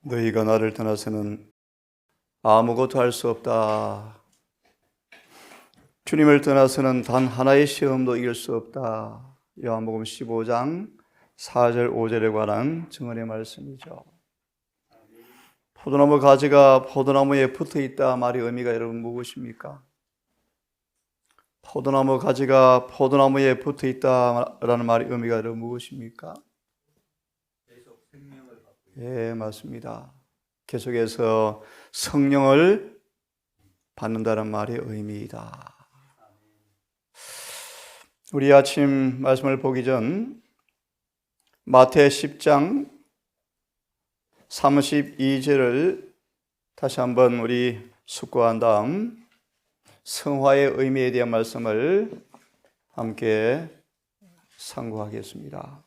너희가 나를 떠나서는 아무것도 할 수 없다. 주님을 떠나서는 단 하나의 시험도 이길 수 없다. 요한복음 15장 4절 5절에 관한 증언의 말씀이죠. 포도나무 가지가 포도나무에 붙어 있다 말의 의미가 여러분 무엇입니까? 포도나무 가지가 포도나무에 붙어 있다라는 말의 의미가 여러분 무엇입니까? 예, 맞습니다. 계속해서 성령을 받는다는 말의 의미이다. 우리 아침 말씀을 보기 전 마태 10장 32절을 다시 한번 우리 숙고한 다음 성화의 의미에 대한 말씀을 함께 상고하겠습니다.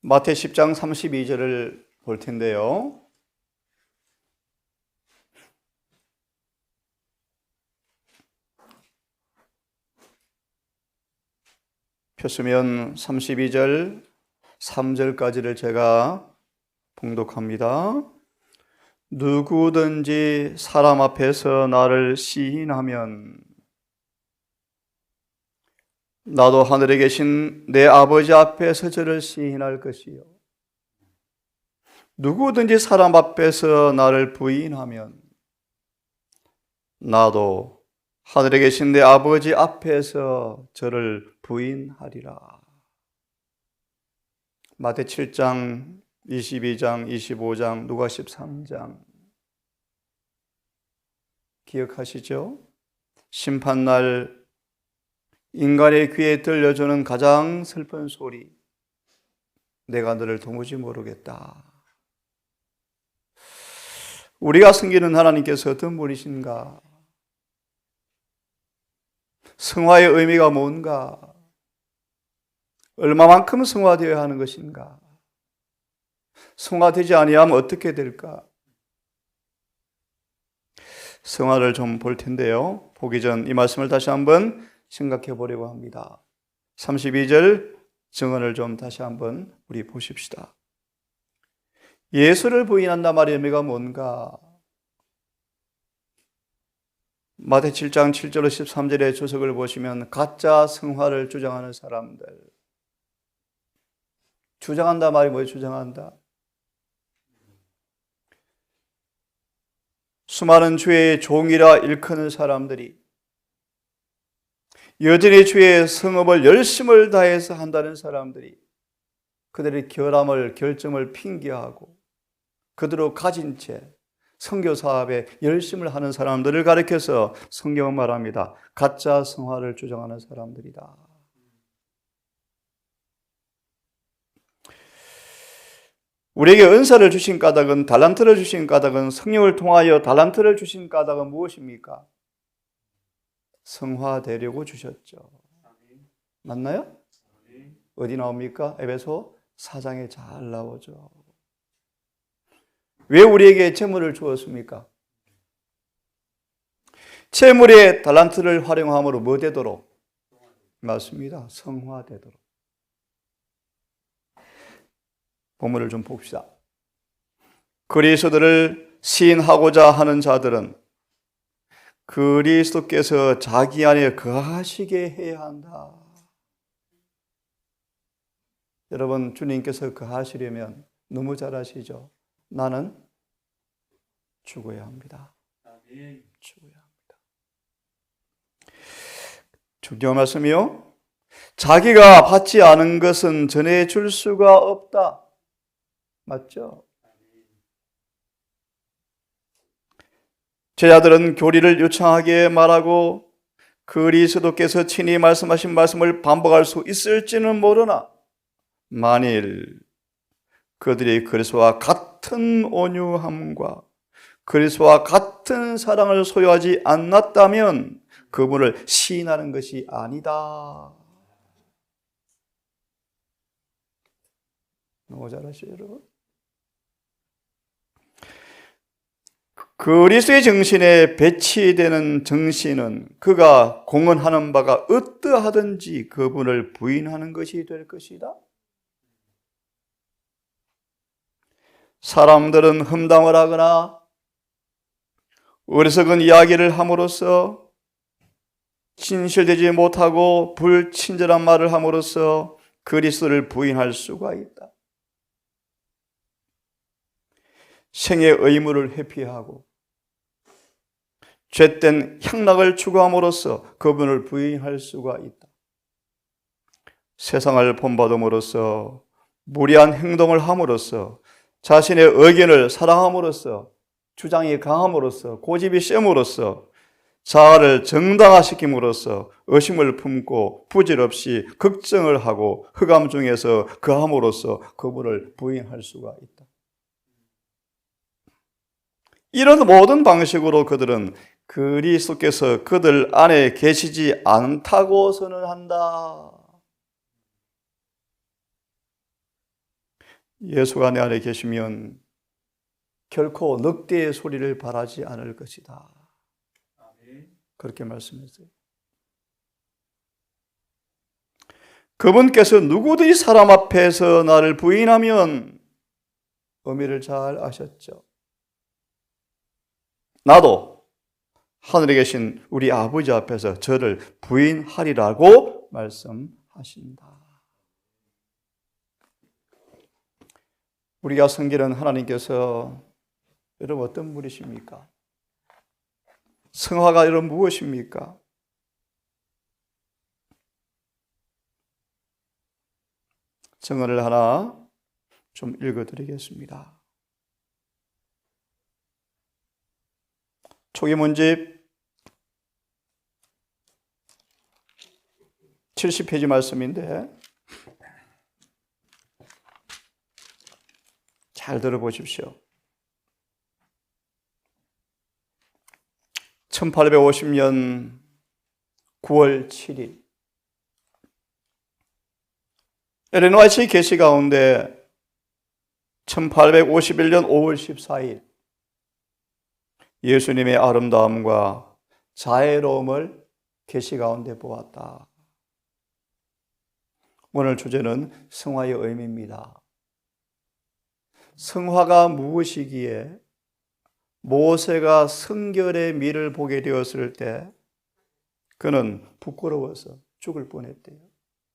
마태 10장 32절을 볼 텐데요. 펴시면 32절 3절까지를 제가 봉독합니다. 누구든지 사람 앞에서 나를 시인하면 나도 하늘에 계신 내 아버지 앞에서 저를 시인할 것이요. 누구든지 사람 앞에서 나를 부인하면 나도 하늘에 계신 내 아버지 앞에서 저를 부인하리라. 마태 7장, 22장, 25장, 누가 13장 기억하시죠? 심판날 인간의 귀에 들려주는 가장 슬픈 소리, 내가 너를 도무지 모르겠다. 우리가 섬기는 하나님께서 어떤 분이신가? 성화의 의미가 뭔가? 얼마만큼 성화되어야 하는 것인가? 성화되지 아니하면 어떻게 될까? 성화를 좀 볼 텐데요. 보기 전 이 말씀을 다시 한번 생각해 보려고 합니다. 32절 증언을 좀 다시 한번 우리 보십시다. 예수를 부인한다 말의 의미가 뭔가? 마태 7장 7절로 13절의 주석을 보시면 가짜 성화를 주장하는 사람들. 주장한다 말이 뭐예요? 주장한다. 수많은 주의 종이라 일컫는 사람들이 여전히 주의 성업을 열심을 다해서 한다는 사람들이 그들의 결함을 결점을 핑계하고 그대로 가진 채 선교 사업에 열심을 하는 사람들을 가리켜서 성경은 말합니다. 가짜 성화를 주장하는 사람들이다. 우리에게 은사를 주신 까닭은, 달란트를 주신 까닭은, 성령을 통하여 달란트를 주신 까닭은 무엇입니까? 성화되려고 주셨죠. 맞나요? 어디 나옵니까? 에베소 4장에 잘 나오죠. 왜 우리에게 재물을 주었습니까? 재물의 달란트를 활용함으로 뭐 되도록? 맞습니다. 성화되도록. 본문을 좀 봅시다. 그리스도를 시인하고자 하는 자들은 그리스도께서 자기 안에 거하시게 해야 한다. 여러분, 주님께서 거하시려면 너무 잘 아시죠? 나는 죽어야 합니다. 죽어야 합니다. 중요한 말씀이요. 자기가 받지 않은 것은 전해줄 수가 없다. 맞죠? 제자들은 교리를 유창하게 말하고 그리스도께서 친히 말씀하신 말씀을 반복할 수 있을지는 모르나 만일 그들이 그리스도와 같은 온유함과 그리스도와 같은 사랑을 소유하지 않았다면 그분을 시인하는 것이 아니다. 너무 잘 아시죠, 여러분? 그리스도의 정신에 배치되는 정신은 그가 공언하는 바가 어떠하든지 그분을 부인하는 것이 될 것이다. 사람들은 험담을 하거나 어리석은 이야기를 함으로써 진실되지 못하고 불친절한 말을 함으로써 그리스도를 부인할 수가 있다. 생의 의무를 회피하고 죄된 향락을 추구함으로써 그분을 부인할 수가 있다. 세상을 본받음으로써 무리한 행동을 함으로써 자신의 의견을 사랑함으로써 주장이 강함으로써 고집이 셈으로써 자아를 정당화시킴으로써 의심을 품고 부질없이 걱정을 하고 흑암 중에서 거함으로써 그분을 부인할 수가 있다. 이런 모든 방식으로 그들은 그리스도께서 그들 안에 계시지 않다고 선언한다. 예수가 내 안에 계시면 결코 늑대의 소리를 바라지 않을 것이다. 그렇게 말씀했어요. 그분께서 누구든지 사람 앞에서 나를 부인하면 의미를 잘 아셨죠. 나도 하늘에 계신 우리 아버지 앞에서 저를 부인하리라고 말씀하신다. 우리가 섬기는 하나님께서 여러분 어떤 분이십니까? 성화가 여러분 무엇입니까? 증언을 하나 좀 읽어드리겠습니다. 초기 문집 70페이지 말씀인데 잘 들어보십시오. 1850년 9월 7일 엘렌 화이트의 계시 가운데 1851년 5월 14일 예수님의 아름다움과 자애로움을 계시 가운데 보았다. 오늘 주제는 성화의 의미입니다. 성화가 무엇이기에 모세가 성결의 미를 보게 되었을 때 그는 부끄러워서 죽을 뻔했대요.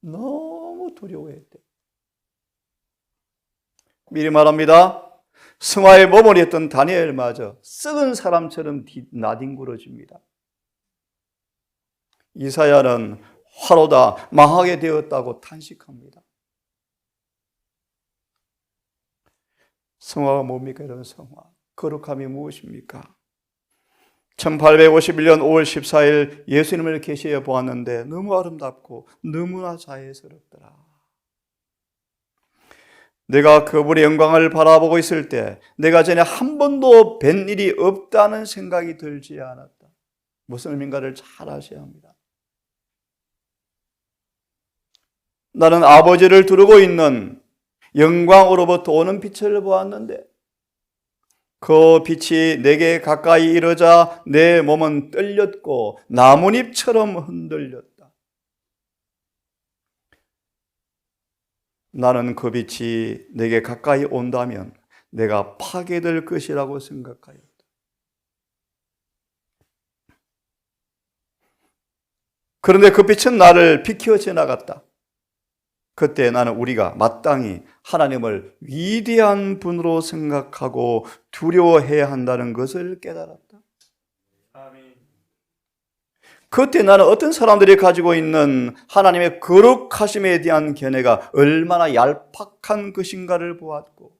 너무 두려워했대요. 미리 말합니다. 성화에 머무르던 다니엘마저 썩은 사람처럼 나뒹굴어집니다. 이사야는 화로다 망하게 되었다고 탄식합니다. 성화가 뭡니까? 이런 성화. 거룩함이 무엇입니까? 1851년 5월 14일 예수님을 계시해 보았는데 너무 아름답고 너무나 자애스럽더라. 내가 그분의 영광을 바라보고 있을 때 내가 전에 한 번도 뵌 일이 없다는 생각이 들지 않았다. 무슨 의미인가를 잘 아셔야 합니다. 나는 아버지를 두르고 있는 영광으로부터 오는 빛을 보았는데 그 빛이 내게 가까이 이르자 내 몸은 떨렸고 나뭇잎처럼 흔들렸다. 나는 그 빛이 내게 가까이 온다면 내가 파괴될 것이라고 생각하였다. 그런데 그 빛은 나를 비켜 지나갔다. 그때 나는 우리가 마땅히 하나님을 위대한 분으로 생각하고 두려워해야 한다는 것을 깨달았다. 아멘. 그때 나는 어떤 사람들이 가지고 있는 하나님의 거룩하심에 대한 견해가 얼마나 얄팍한 것인가를 보았고,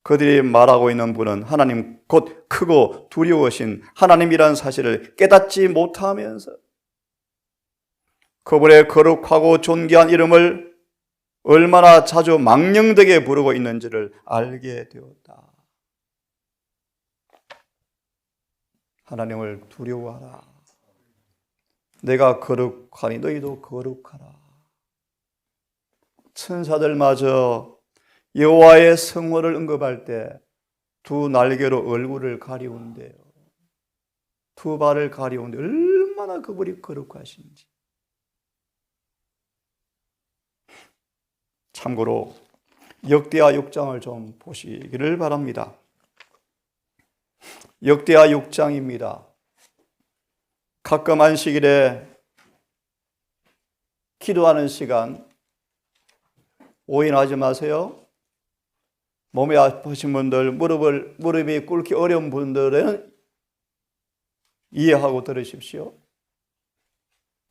그들이 말하고 있는 분은 하나님 곧 크고 두려우신 하나님이라는 사실을 깨닫지 못하면서 그분의 거룩하고 존귀한 이름을 얼마나 자주 망령되게 부르고 있는지를 알게 되었다. 하나님을 두려워하라. 내가 거룩하니 너희도 거룩하라. 천사들마저 여호와의 성호를 언급할 때 두 날개로 얼굴을 가리운대요. 두 발을 가리운데 얼마나 그분이 거룩하신지. 참고로 역대하 6장을 좀 보시기를 바랍니다. 역대하 6장입니다. 가끔 안식일에 기도하는 시간 오인하지 마세요. 몸이 아프신 분들, 무릎이 꿇기 어려운 분들은 이해하고 들으십시오.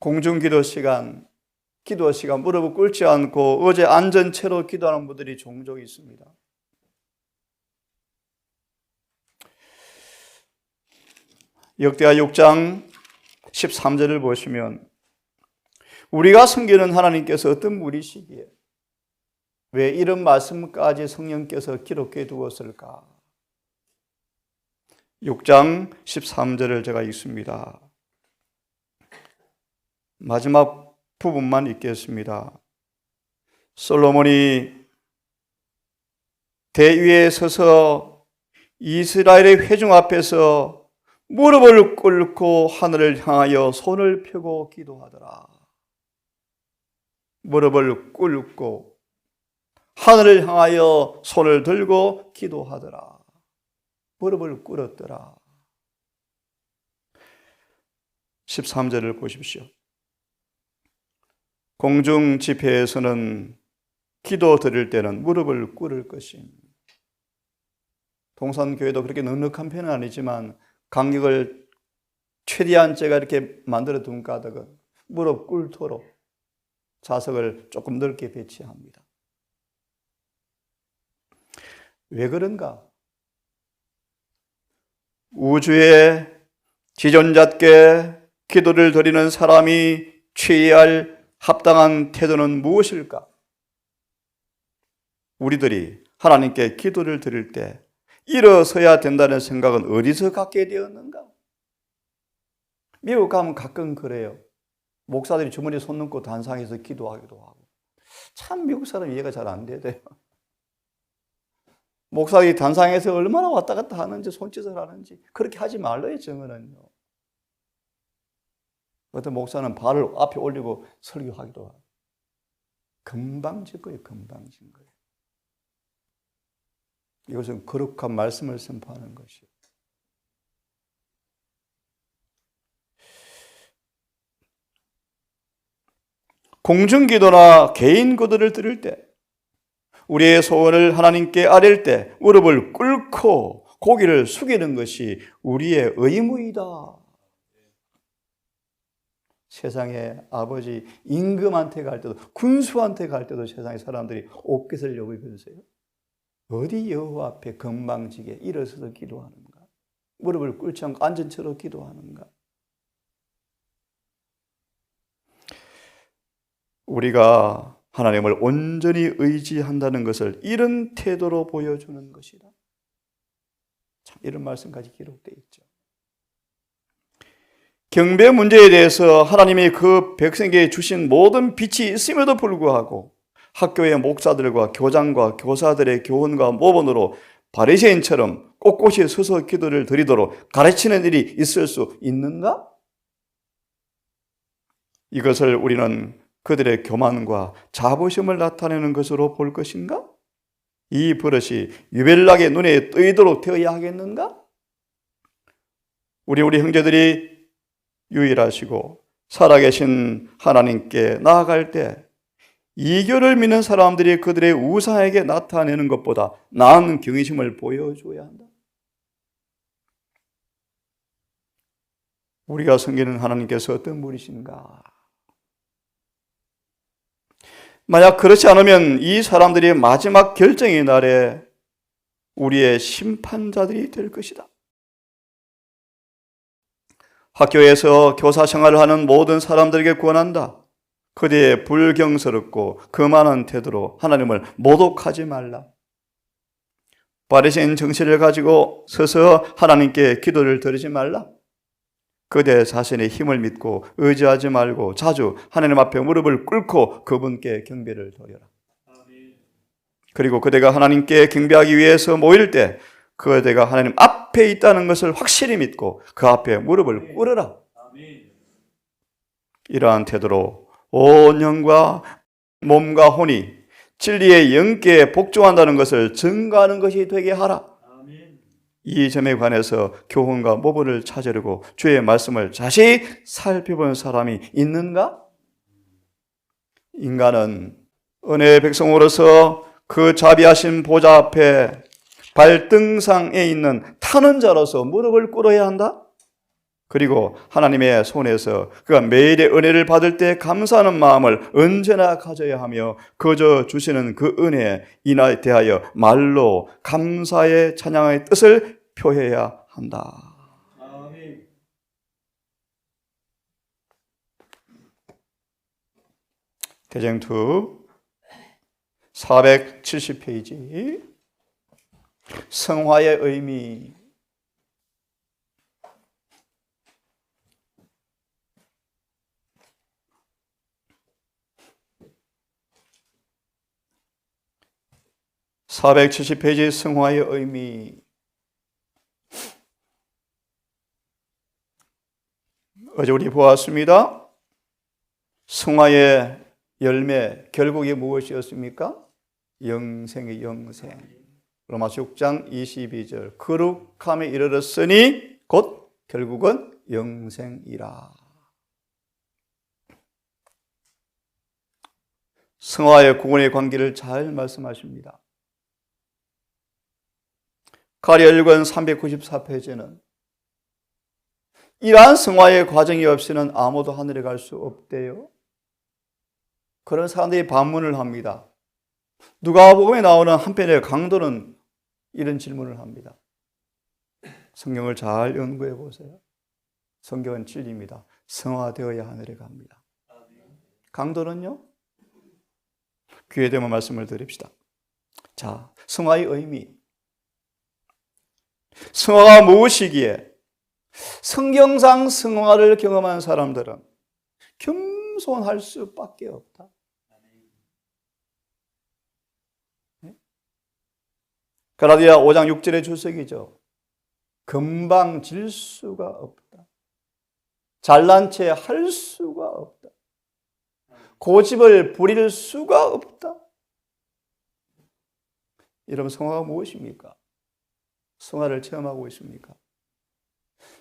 공중기도 시간, 기도 시간 무릎을 꿇지 않고 어제 앉은 채로 기도하는 분들이 종종 있습니다. 역대하 6장 13절을 보시면 우리가 섬기는 하나님께서 어떤 분이시기에 왜 이런 말씀까지 성령께서 기록해 두었을까? 6장 13절을 제가 읽습니다. 마지막 부분만 읽겠습니다. 솔로몬이 대위에 서서 이스라엘의 회중 앞에서 무릎을 꿇고 하늘을 향하여 손을 펴고 기도하더라. 무릎을 꿇고 하늘을 향하여 손을 들고 기도하더라. 무릎을 꿇었더라. 13절을 보십시오. 공중 집회에서는 기도 드릴 때는 무릎을 꿇을 것임. 동산교회도 그렇게 넉넉한 편은 아니지만 간격을 최대한 제가 이렇게 만들어 둔 까닭은 무릎 꿇도록 좌석을 조금 넓게 배치합니다. 왜 그런가? 우주에 지존자께 기도를 드리는 사람이 취해야 할 합당한 태도는 무엇일까? 우리들이 하나님께 기도를 드릴 때 일어서야 된다는 생각은 어디서 갖게 되었는가? 미국 가면 가끔 그래요. 목사들이 주머니에 손 넣고 단상에서 기도하기도 하고. 참 미국 사람 이해가 잘 안 돼요. 목사들이 단상에서 얼마나 왔다 갔다 하는지 손짓을 하는지 그렇게 하지 말라요. 정은은요. 어떤 목사는 발을 앞에 올리고 설교하기도 하고. 금방진 거예요. 금방진 거예요. 이것은 거룩한 말씀을 선포하는 것이에요. 공중기도나 개인 기도를 드릴 때 우리의 소원을 하나님께 아뢰일 때 무릎을 꿇고 고개를 숙이는 것이 우리의 의무이다. 세상에 아버지 임금한테 갈 때도 군수한테 갈 때도 세상의 사람들이 옷깃을 여기면서요. 어디 여호와 앞에 건방지게 일어서서 기도하는가? 무릎을 꿇지 않고 앉은 채로 기도하는가? 우리가 하나님을 온전히 의지한다는 것을 이런 태도로 보여주는 것이다. 참 이런 말씀까지 기록되어 있죠. 경배 문제에 대해서 하나님이 그 백성에게 주신 모든 빛이 있음에도 불구하고 학교의 목사들과 교장과 교사들의 교훈과 모본으로 바리새인처럼 꼿꼿이 서서 기도를 드리도록 가르치는 일이 있을 수 있는가? 이것을 우리는 그들의 교만과 자부심을 나타내는 것으로 볼 것인가? 이 버릇이 유별나게 눈에 뜨이도록 되어야 하겠는가? 우리 형제들이 유일하시고 살아계신 하나님께 나아갈 때 이교를 믿는 사람들이 그들의 우상에게 나타내는 것보다 나은 경외심을 보여줘야 한다. 우리가 섬기는 하나님께서 어떤 분이신가? 만약 그렇지 않으면 이 사람들이 마지막 결정의 날에 우리의 심판자들이 될 것이다. 학교에서 교사 생활을 하는 모든 사람들에게 권한다. 그대의 불경스럽고 거만한 태도로 하나님을 모독하지 말라. 바리새인 정신을 가지고 서서 하나님께 기도를 드리지 말라. 그대 자신의 힘을 믿고 의지하지 말고 자주 하나님 앞에 무릎을 꿇고 그분께 경배를 드려라. 그리고 그대가 하나님께 경배하기 위해서 모일 때 그대가 하나님 앞에 있다는 것을 확실히 믿고 그 앞에 무릎을 꿇으라. 이러한 태도로 온 영과 몸과 혼이 진리의 영계에 복종한다는 것을 증거하는 것이 되게 하라. 이 점에 관해서 교훈과 모범을 찾으려고 주의 말씀을 자세히 살펴본 사람이 있는가? 인간은 은혜의 백성으로서 그 자비하신 보좌 앞에 발등상에 있는 타는 자로서 무릎을 꿇어야 한다. 그리고 하나님의 손에서 그가 매일의 은혜를 받을 때 감사하는 마음을 언제나 가져야 하며 그저 주시는 그 은혜에 대하여 말로 감사의 찬양의 뜻을 표해야 한다. 아멘. 대쟁투 470페이지 성화의 의미. (470페이지) 성화의 의미. 어제 우리 보았습니다. 성화의 열매 결국이 무엇이었습니까? 영생의 영생. 로마서 6장 22절 거룩함에 이르렀으니 곧 결국은 영생이라. 성화의 구원의 관계를 잘 말씀하십니다. 가리엘권 394페이지는 이러한 성화의 과정이 없이는 아무도 하늘에 갈 수 없대요. 그런 사람들이 반문을 합니다. 누가복음에 나오는 한편의 강도는 이런 질문을 합니다. 성경을 잘 연구해 보세요. 성경은 진리입니다. 성화되어야 하늘에 갑니다. 강도는요? 귀에 대면 말씀을 드립시다. 자, 성화의 의미. 성화가 무엇이기에? 성경상 성화를 경험한 사람들은 겸손할 수밖에 없다. 갈라디아 5장 6절의 주석이죠. 금방 질 수가 없다. 잘난 체 할 수가 없다. 고집을 부릴 수가 없다. 여러분, 성화가 무엇입니까? 성화를 체험하고 있습니까?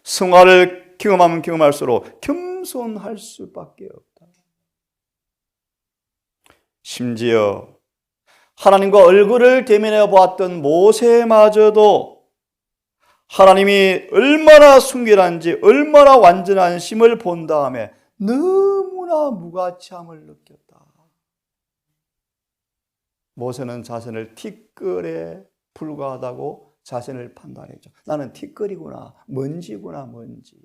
성화를 경험하면 경험할수록 겸손할 수밖에 없다. 심지어 하나님과 얼굴을 대면해 보았던 모세마저도 하나님이 얼마나 순결한지 얼마나 완전한 심을 본 다음에 너무나 무가치함을 느꼈다. 모세는 자신을 티끌에 불과하다고 자신을 판단했죠. 나는 티끌이구나, 먼지구나, 먼지.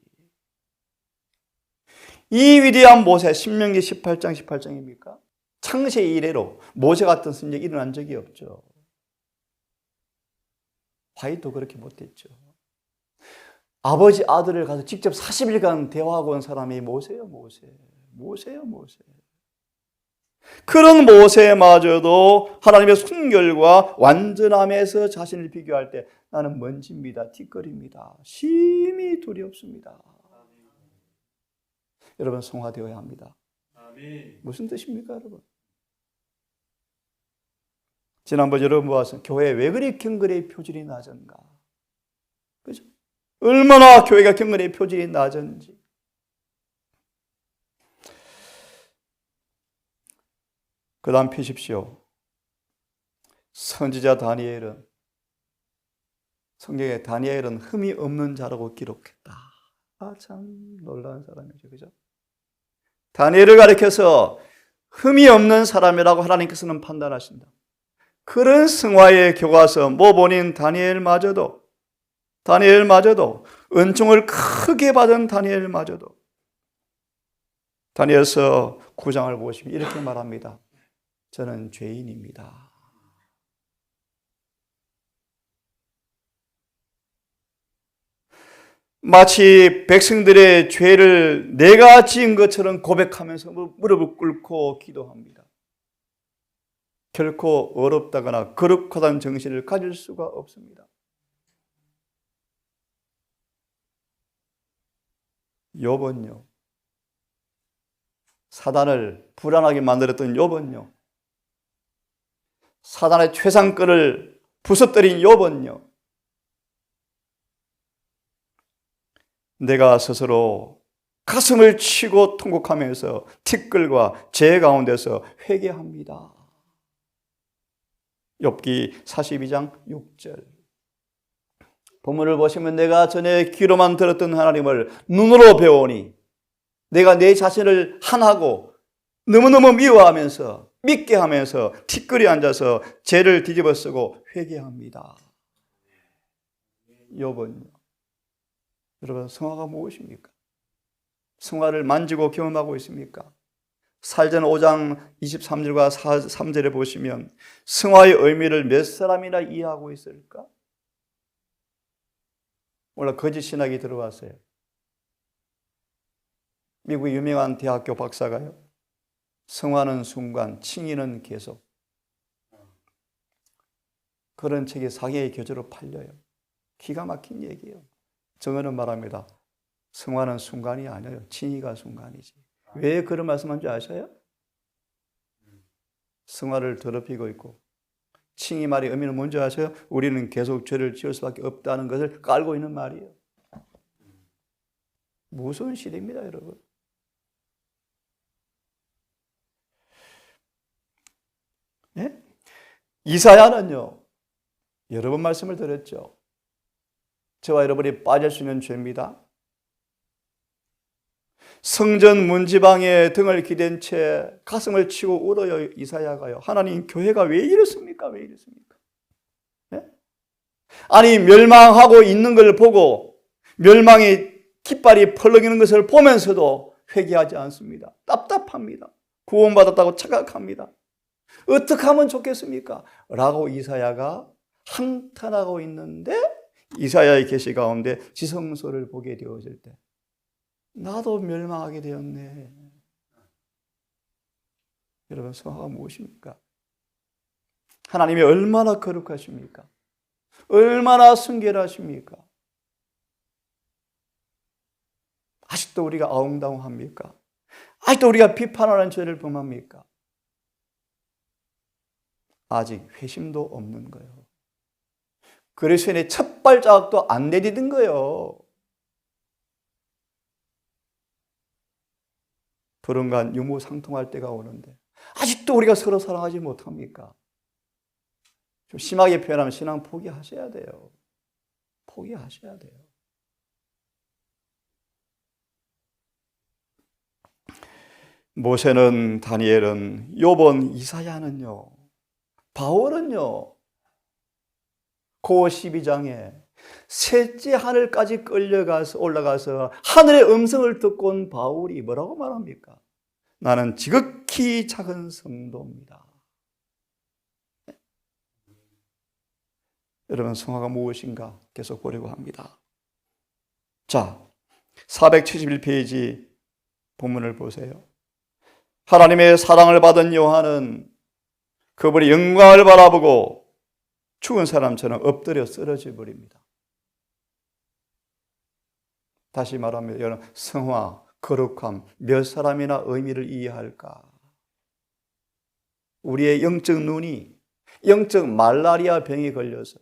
이 위대한 모세, 신명기 18장 18장입니까? 창세 이래로 모세 같은 선지자가 일어난 적이 없죠. 다윗도 그렇게 못했죠. 아버지 아들을 가서 직접 40일간 대화하고 온 사람이 모세예요, 모세. 모세예요, 모세. 그런 모세마저도 하나님의 순결과 완전함에서 자신을 비교할 때 나는 먼지입니다, 티끌입니다, 심히 두렵습니다. 여러분, 성화되어야 합니다. 무슨 뜻입니까, 여러분? 지난번 여러분 보았어요. 교회 왜 그리 경건의 표준이 낮은가? 그죠? 얼마나 교회가 경건의 표준이 낮은지. 그 다음 피십시오. 선지자 다니엘은, 성경에 다니엘은 흠이 없는 자라고 기록했다. 아, 참 놀라운 사람이죠. 그죠? 다니엘을 가리켜서 흠이 없는 사람이라고 하나님께서는 판단하신다. 그런 성화의 교과서 모본인 다니엘마저도 은총을 크게 받은 다니엘마저도 다니엘서 9장을 보시면 이렇게 말합니다. 저는 죄인입니다. 마치 백성들의 죄를 내가 지은 것처럼 고백하면서 무릎을 꿇고 기도합니다. 결코 어렵다거나 거룩하다는 정신을 가질 수가 없습니다. 욥은요, 사단을 불안하게 만들었던 욥은요, 사단의 최상권을 부숴뜨린 욥은요, 내가 스스로 가슴을 치고 통곡하면서 티끌과 재 가운데서 회개합니다. 욥기 42장 6절. 본문을 보시면 내가 전에 귀로만 들었던 하나님을 눈으로 배우니 내가 내 자신을 한하고 너무너무 미워하면서 믿게 하면서 티끌이 앉아서 죄를 뒤집어 쓰고 회개합니다. 욥은요. 여러분, 성화가 무엇입니까? 성화를 만지고 경험하고 있습니까? 사전 5장 23절과 3절에 보시면 성화의 의미를 몇 사람이나 이해하고 있을까? 원래 거짓 신학이 들어왔어요. 미국의 유명한 대학교 박사가요, 성화는 순간, 칭의는 계속, 그런 책이 사기의 교재로 팔려요. 기가 막힌 얘기예요. 정언은 말합니다. 성화는 순간이 아니에요. 칭의가 순간이지. 왜 그런 말씀한 줄 아셔요? 성화를 더럽히고 있고 칭의 말의 의미는 뭔지 아세요? 우리는 계속 죄를 지을 수밖에 없다는 것을 깔고 있는 말이에요. 무서운 시대입니다, 여러분. 네? 이사야는요, 여러 번 말씀을 드렸죠. 저와 여러분이 빠질 수 있는 죄입니다. 성전 문지방에 등을 기댄 채 가슴을 치고 울어요, 이사야가요. 하나님, 교회가 왜 이렇습니까? 왜 이렇습니까? 네? 아니, 멸망하고 있는 걸 보고 멸망의 깃발이 펄럭이는 것을 보면서도 회개하지 않습니다. 답답합니다. 구원받았다고 착각합니다. 어떻게 하면 좋겠습니까? 라고 이사야가 한탄하고 있는데, 이사야의 계시 가운데 지성소를 보게 되어질 때 나도 멸망하게 되었네. 여러분, 성화가 무엇입니까? 하나님이 얼마나 거룩하십니까? 얼마나 순결하십니까? 아직도 우리가 아웅다웅합니까? 아직도 우리가 비판하는 죄를 범합니까? 아직 회심도 없는 거예요. 그리스도인의 첫 발자국도 안 내디딘 거예요. 불언간 유무상통할 때가 오는데 아직도 우리가 서로 사랑하지 못합니까? 좀 심하게 표현하면 신앙 포기하셔야 돼요. 포기하셔야 돼요. 모세는, 다니엘은, 욥은, 이사야는요, 바울은요, 고 12장에 셋째 하늘까지 올라가서 하늘의 음성을 듣고 온 바울이 뭐라고 말합니까? 나는 지극히 작은 성도입니다. 여러분, 성화가 무엇인가 계속 보려고 합니다. 자, 471페이지 본문을 보세요. 하나님의 사랑을 받은 요한은 그분의 영광을 바라보고 죽은 사람처럼 엎드려 쓰러져 버립니다. 다시 말하면 여러분, 성화, 거룩함, 몇 사람이나 의미를 이해할까? 우리의 영적 눈이 영적 말라리아 병에 걸려서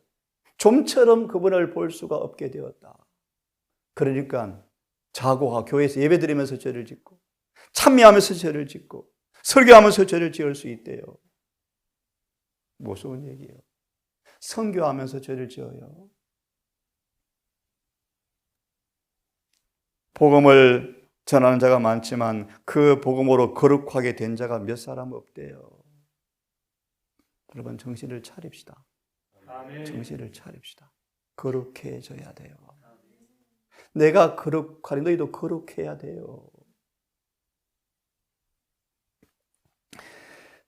좀처럼 그분을 볼 수가 없게 되었다. 그러니까 자고하 교회에서 예배드리면서 죄를 짓고 찬미하면서 죄를 짓고 설교하면서 죄를 지을 수 있대요. 무서운 얘기예요. 선교하면서 죄를 지어요. 복음을 전하는 자가 많지만 그 복음으로 거룩하게 된 자가 몇 사람 없대요. 여러분, 정신을 차립시다. 정신을 차립시다. 거룩해져야 돼요. 내가 거룩하니 너희도 거룩해야 돼요.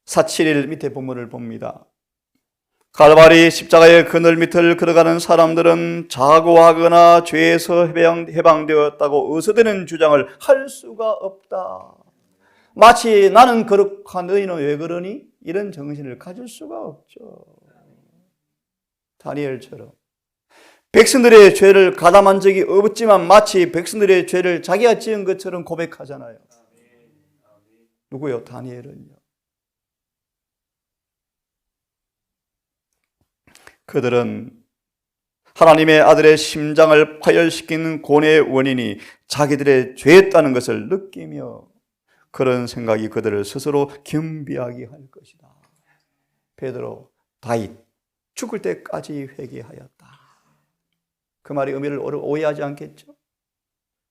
471 밑에 본문을 봅니다. 갈바리 십자가의 그늘 밑을 걸어가는 사람들은 자고하거나 죄에서 해방되었다고 의소되는 주장을 할 수가 없다. 마치 나는 거룩한 너희는 왜 그러니? 이런 정신을 가질 수가 없죠. 다니엘처럼 백성들의 죄를 가담한 적이 없지만 마치 백성들의 죄를 자기가 지은 것처럼 고백하잖아요. 누구요? 다니엘은요. 그들은 하나님의 아들의 심장을 파열시키는 고뇌의 원인이 자기들의 죄였다는 것을 느끼며 그런 생각이 그들을 스스로 겸비하게 할 것이다. 베드로, 다윗 죽을 때까지 회개하였다. 그 말의 의미를 오해하지 않겠죠?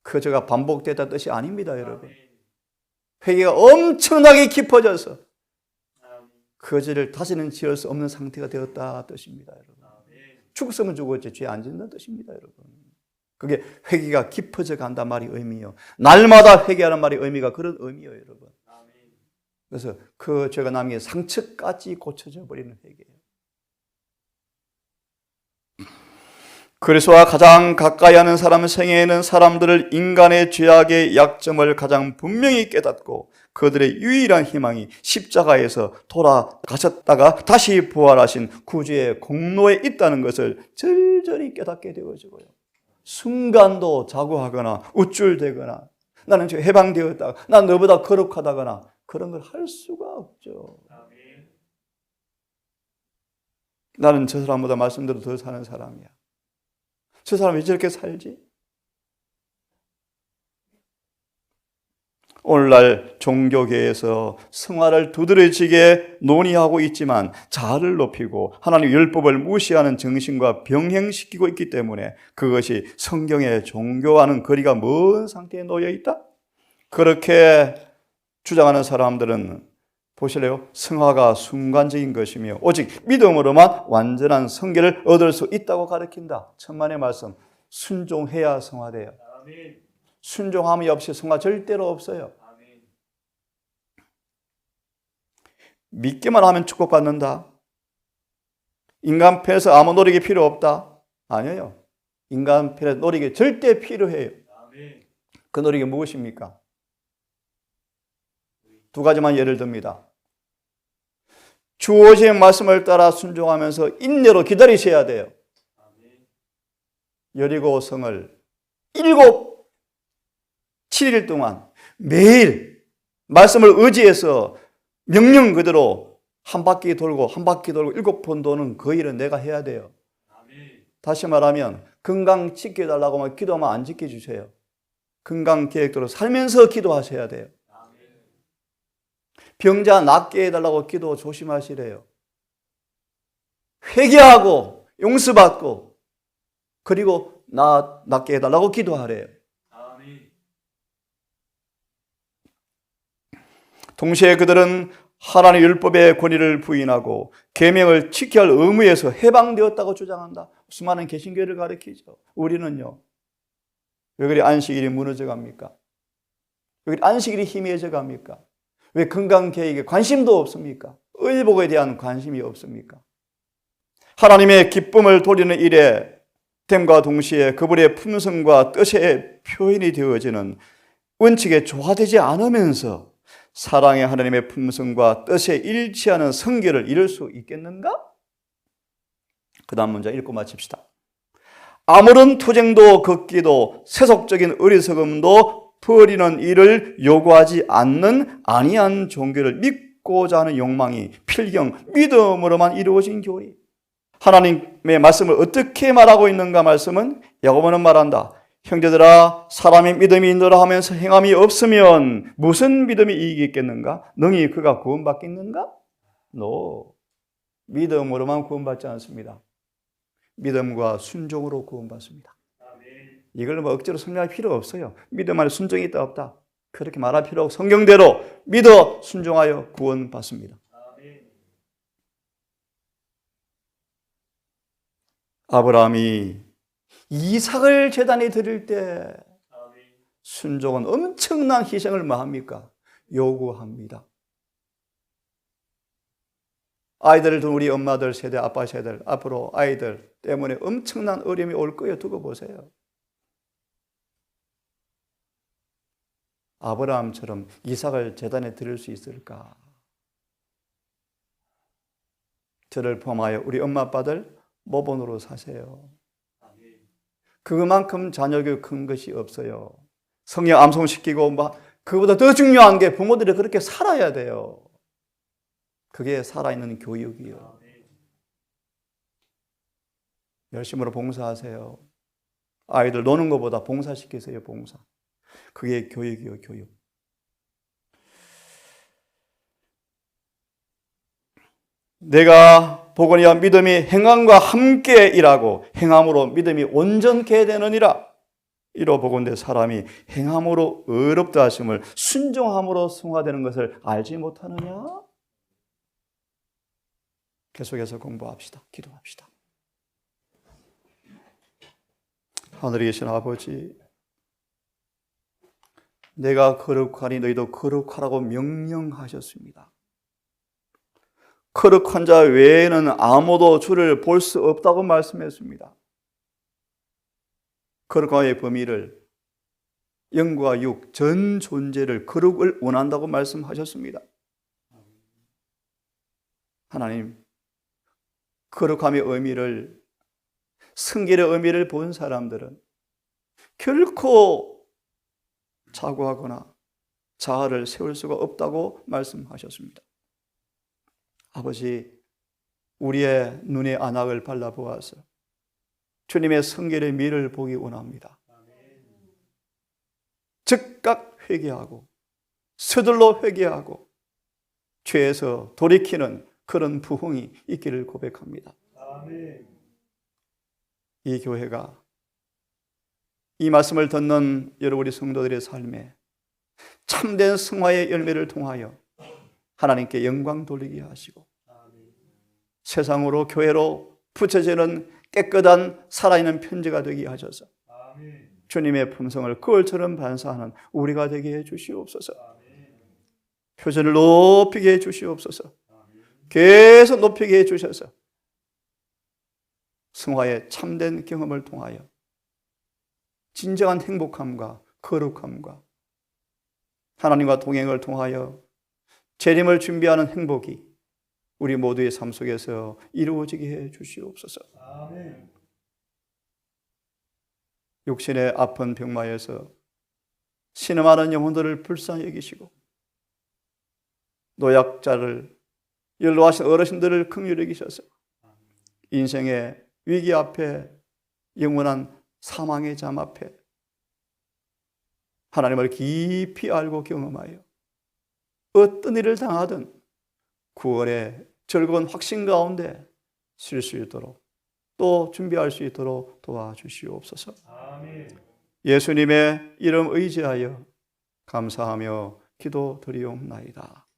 그저가 반복됐다는 뜻이 아닙니다, 여러분. 회개가 엄청나게 깊어져서 그 죄를 다시는 지을 수 없는 상태가 되었다 뜻입니다, 여러분. 죽었으면 죽었지 죄 안 짓는 뜻입니다, 여러분. 그게 회개가 깊어져 간다 말이 의미요. 날마다 회개하는 말이 의미가 그런 의미예요, 여러분. 그래서 그 죄가 남긴 상처까지 고쳐져 버리는 회개예요. 그리스도와 가장 가까이 하는 사람 생애에는 사람들을 인간의 죄악의 약점을 가장 분명히 깨닫고 그들의 유일한 희망이 십자가에서 돌아가셨다가 다시 부활하신 구주의 공로에 있다는 것을 절절히 깨닫게 되어지고요. 순간도 자고하거나 우쭐대거나 나는 지금 해방되었다, 난 너보다 거룩하다거나 그런 걸 할 수가 없죠. 나는 저 사람보다 말씀대로 더 사는 사람이야. 저 사람이 왜 저렇게 살지? 오늘날 종교계에서 성화를 두드러지게 논의하고 있지만 자아를 높이고 하나님의 율법을 무시하는 정신과 병행시키고 있기 때문에 그것이 성경의 종교와는 거리가 먼 상태에 놓여 있다? 그렇게 주장하는 사람들은 보실래요? 성화가 순간적인 것이며 오직 믿음으로만 완전한 성결을 얻을 수 있다고 가르친다. 천만의 말씀. 순종해야 성화돼요. 순종함이 없이 성화 절대로 없어요. 믿기만 하면 축복받는다. 인간 편에서 아무 노력이 필요 없다. 아니에요. 인간 편에서 노력이 절대 필요해요. 그 노력이 무엇입니까? 두 가지만 예를 듭니다. 주어진 말씀을 따라 순종하면서 인내로 기다리셔야 돼요. 여리고성을 7일 동안 매일 말씀을 의지해서 명령 그대로 한 바퀴 돌고 7번 도는 그 일은 내가 해야 돼요. 다시 말하면 건강 지켜달라고 하면 기도하면 안 지켜주세요. 건강 계획대로 살면서 기도하셔야 돼요. 병자 낫게 해달라고 기도 조심하시래요. 회개하고 용서받고 그리고 낫게 해달라고 기도하래요. 동시에 그들은 하나님의 율법의 권위를 부인하고 계명을 지켜야 할 의무에서 해방되었다고 주장한다. 수많은 개신교회를 가르치죠. 우리는요. 왜 그리 안식일이 무너져 갑니까? 왜 그리 안식일이 희미해져 갑니까? 왜 건강계획에 관심도 없습니까? 의복에 대한 관심이 없습니까? 하나님의 기쁨을 돌리는 일에 됨과 동시에 그분의 품성과 뜻의 표현이 되어지는 원칙에 조화되지 않으면서 사랑의 하나님의 품성과 뜻에 일치하는 성결을 이룰 수 있겠는가? 그 다음 문제 읽고 마칩시다. 아무런 투쟁도 걷기도 세속적인 어리석음도 버리는 일을 요구하지 않는 안이한 종교를 믿고자 하는 욕망이 필경 믿음으로만 이루어진 교리. 하나님의 말씀을 어떻게 말하고 있는가? 말씀은 야고보는 말한다. 형제들아, 사람의 믿음이 있노라 하면서 행함이 없으면 무슨 믿음이 이익이 있겠는가? 능히 그가 구원받겠는가? No. 믿음으로만 구원받지 않습니다. 믿음과 순종으로 구원받습니다. 이걸 억지로 설명할 필요 없어요. 믿음 안에 순종이 있다 없다 그렇게 말할 필요 없고 성경대로 믿어 순종하여 구원받습니다. 아브라함이 이삭을 제단에 드릴 때 순종은 엄청난 희생을 뭐 합니까? 요구합니다. 아이들을 둔 우리 엄마들 세대, 아빠 세대들 앞으로 아이들 때문에 엄청난 어려움이 올 거예요. 두고 보세요. 아브라함처럼 이삭을 제단에 드릴 수 있을까? 저를 포함하여 우리 엄마 아빠들 모본으로 사세요. 그만큼 자녀교육 큰 것이 없어요. 성령 암송시키고 그보다 더 중요한 게 부모들이 그렇게 살아야 돼요. 그게 살아있는 교육이요. 열심으로 봉사하세요. 아이들 노는 것보다 봉사시키세요. 봉사. 그게 교육이요. 교육. 내가 복음이와 믿음이 행함과 함께 일하고 행함으로 믿음이 온전케 되느니라. 이로 복음된 사람이 행함으로 의롭다 하심을 순종함으로 승화되는 것을 알지 못하느냐? 계속해서 공부합시다. 기도합시다. 하늘에 계신 아버지, 내가 거룩하니 너희도 거룩하라고 명령하셨습니다. 거룩한 자 외에는 아무도 주를 볼 수 없다고 말씀했습니다. 거룩함의 범위를 영과 육 전 존재를 거룩을 원한다고 말씀하셨습니다. 하나님, 거룩함의 의미를, 성결의 의미를 본 사람들은 결코 자고하거나 자아를 세울 수가 없다고 말씀하셨습니다. 아버지, 우리의 눈에 안악을 발라보아서 주님의 성결의 미를 보기 원합니다. 즉각 회개하고 서둘러 회개하고 죄에서 돌이키는 그런 부흥이 있기를 고백합니다. 이 교회가 이 말씀을 듣는 여러 우리 성도들의 삶에 참된 승화의 열매를 통하여 하나님께 영광 돌리게 하시고 세상으로 교회로 붙여지는 깨끗한 살아있는 편지가 되게 하셔서 주님의 품성을 거울처럼 반사하는 우리가 되게 해 주시옵소서. 표준을 높이게 해 주시옵소서. 계속 높이게 해 주셔서 승화의 참된 경험을 통하여 진정한 행복함과 거룩함과 하나님과 동행을 통하여 재림을 준비하는 행복이 우리 모두의 삶 속에서 이루어지게 해 주시옵소서. 아멘. 육신의 아픈 병마에서 신음하는 영혼들을 불쌍히 여기시고 노약자를 연로하신 어르신들을 긍휼히 여기셔서 인생의 위기 앞에 영원한 사망의 잠 앞에 하나님을 깊이 알고 경험하여 어떤 일을 당하든 구원의 즐거운 확신 가운데 쉴 수 있도록 또 준비할 수 있도록 도와주시옵소서. 아멘. 예수님의 이름 의지하여 감사하며 기도드리옵나이다.